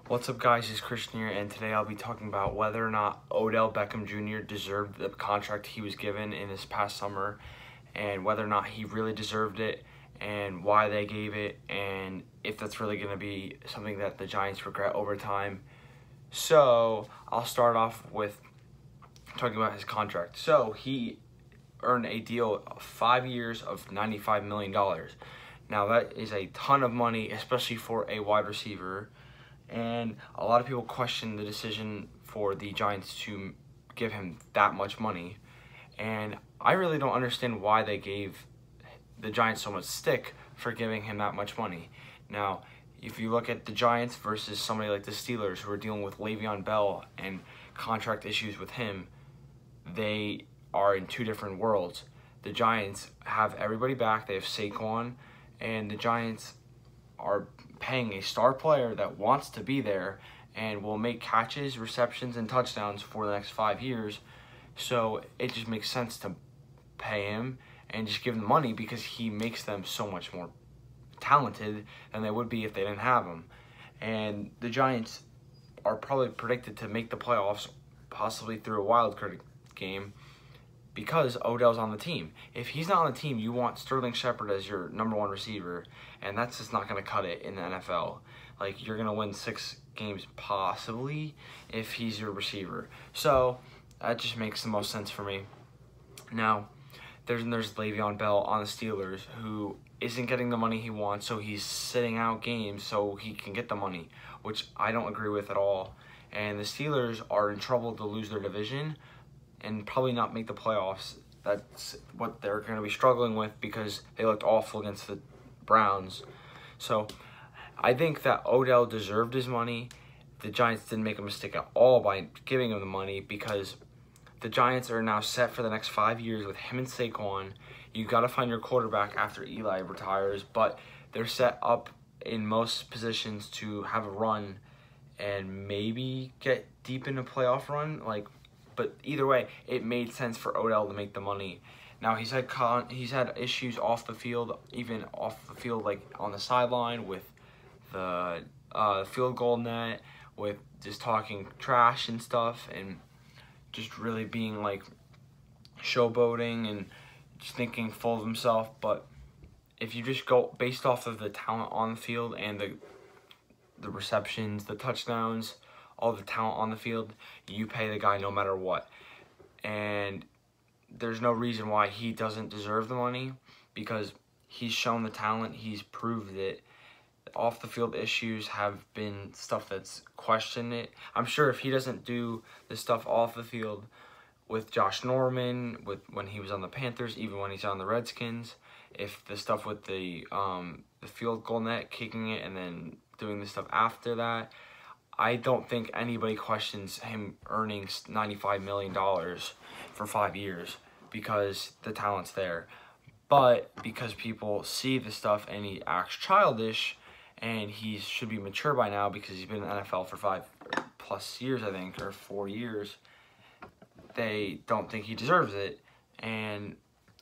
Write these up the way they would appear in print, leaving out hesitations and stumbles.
What's up, guys? It's Christian here, and today I'll be talking about whether or not Odell Beckham Jr. deserved the contract he was given in this past summer, and whether or not he really deserved it, and why they gave it, and if that's really going to be something that the Giants regret over time. So I'll start off with talking about his contract. So he earned a deal of 5 years of $95 million. Now that is a ton of money, especially for a wide receiver. And a lot of people question the decision for the Giants to give him that much money. And I really don't understand why they gave the Giants so much stick for giving him that much money. Now, if you look at the Giants versus somebody like the Steelers, who are dealing with Le'Veon Bell and contract issues with him, they are in two different worlds. The Giants have everybody back. They have Saquon, and the Giants are paying a star player that wants to be there and will make catches, receptions, and touchdowns for the next 5 years. So it just makes sense to pay him and just give him the money because he makes them so much more talented than they would be if they didn't have him. And the Giants are probably predicted to make the playoffs, possibly through a wild card game, because Odell's on the team. If he's not on the team, you want Sterling Shepard as your #1 receiver, and that's just not going to cut it in the NFL. Like, you're going to win 6 games possibly if he's your receiver. So that just makes the most sense for me. Now, there's Le'Veon Bell on the Steelers, who isn't getting the money he wants, so he's sitting out games so he can get the money, which I don't agree with at all. And the Steelers are in trouble to lose their division and probably not make the playoffs. That's what they're going to be struggling with because they looked awful against the Browns. So I think that Odell deserved his money. The Giants didn't make a mistake at all by giving him the money because the Giants are now set for the next 5 years with him and Saquon. You got to find your quarterback after Eli retires, but they're set up in most positions to have a run and maybe get deep in a playoff run. But either way, it made sense for Odell to make the money. Now, he's had issues off the field, even off the field, like on the sideline with the field goal net, with just talking trash and stuff, and just really being like showboating and just thinking full of himself. But if you just go based off of the talent on the field and the receptions, the touchdowns, all the talent on the field, you pay the guy no matter what. And there's no reason why he doesn't deserve the money because he's shown the talent, he's proved it. Off the field issues have been stuff that's questioned it. I'm sure if he doesn't do the stuff off the field with Josh Norman, when he was on the Panthers, even when he's on the Redskins, if the stuff with the field goal net, kicking it, and then doing the stuff after that, I don't think anybody questions him earning $95 million for 5 years because the talent's there. But because people see the stuff and he acts childish, and he should be mature by now because he's been in the NFL for 5+ years, I think, or 4 years, they don't think he deserves it. And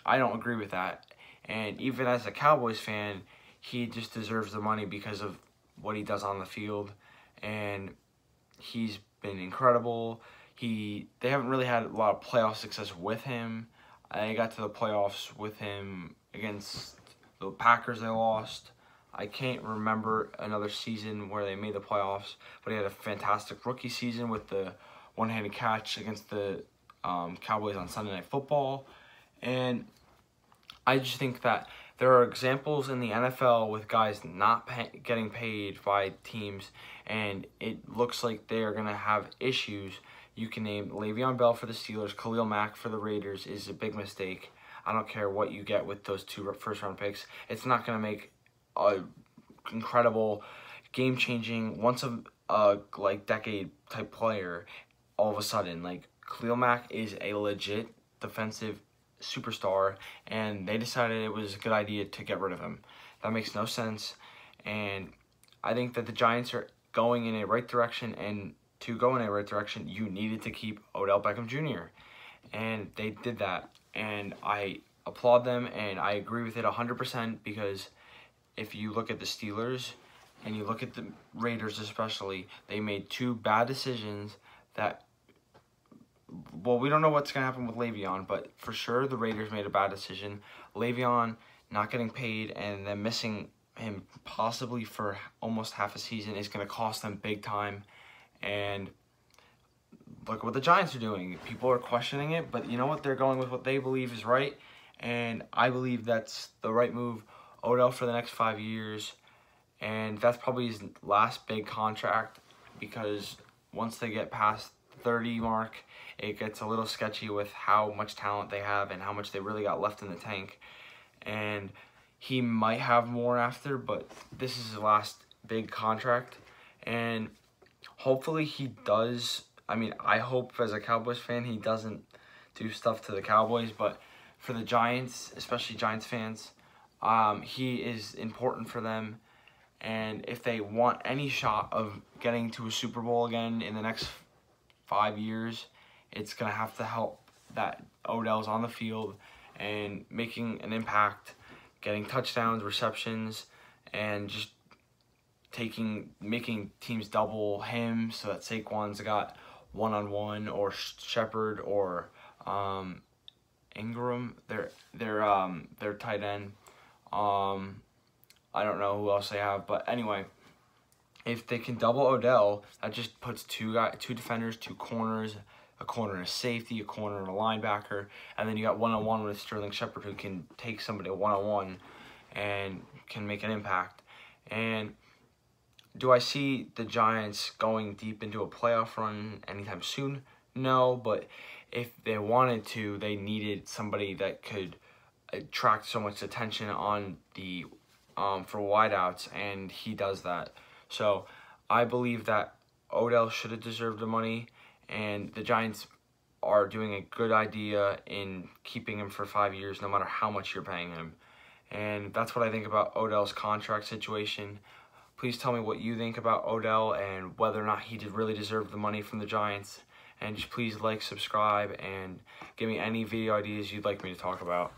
I don't agree with that. And even as a Cowboys fan, he just deserves the money because of what he does on the field. And he's been incredible. They haven't really had a lot of playoff success with him. I got to the playoffs with him against the Packers. They lost. I can't remember another season where they made the playoffs, but he had a fantastic rookie season with the one-handed catch against the Cowboys on Sunday Night Football. And I just think that there are examples in the NFL with guys not getting paid by teams, and it looks like they are going to have issues. You can name Le'Veon Bell for the Steelers, Khalil Mack for the Raiders is a big mistake. I don't care what you get with those 2 first-round picks. It's not going to make a incredible, game-changing, once-a-decade type player all of a sudden. Like, Khalil Mack is a legit defensive superstar, and they decided it was a good idea to get rid of him. That makes no sense, and I think that the Giants are going in a right direction, and to go in a right direction, you needed to keep Odell Beckham Jr., and they did that, and I applaud them, and I agree with it 100% because if you look at the Steelers and you look at the Raiders especially, they made two bad decisions that, well, we don't know what's going to happen with Le'Veon, but for sure the Raiders made a bad decision. Le'Veon not getting paid and then missing him possibly for almost half a season is going to cost them big time. And look at what the Giants are doing. People are questioning it, but you know what? They're going with what they believe is right, and I believe that's the right move. Odell for the next 5 years, and that's probably his last big contract, because once they get past 30 mark, it gets a little sketchy with how much talent they have and how much they really got left in the tank. And he might have more after, but this is his last big contract, and hopefully he does. I mean, I hope as a Cowboys fan he doesn't do stuff to the Cowboys, but for the Giants, especially Giants fans, he is important for them. And if they want any shot of getting to a Super Bowl again in the next 5 years, it's going to have to help that Odell's on the field and making an impact, getting touchdowns, receptions, and just making teams double him so that Saquon's got one-on-one, or Shepard, or Ingram, their tight end. I don't know who else they have, but anyway, if they can double Odell, that just puts two defenders, two corners, a corner and a safety, a corner and a linebacker, and then you got one-on-one with Sterling Shepard, who can take somebody one-on-one and can make an impact. And do I see the Giants going deep into a playoff run anytime soon? No, but if they wanted to, they needed somebody that could attract so much attention on the for wideouts, and he does that. So I believe that Odell should have deserved the money, and the Giants are doing a good idea in keeping him for 5 years, no matter how much you're paying him. And that's what I think about Odell's contract situation. Please tell me what you think about Odell and whether or not he really deserved the money from the Giants. And just please like, subscribe, and give me any video ideas you'd like me to talk about.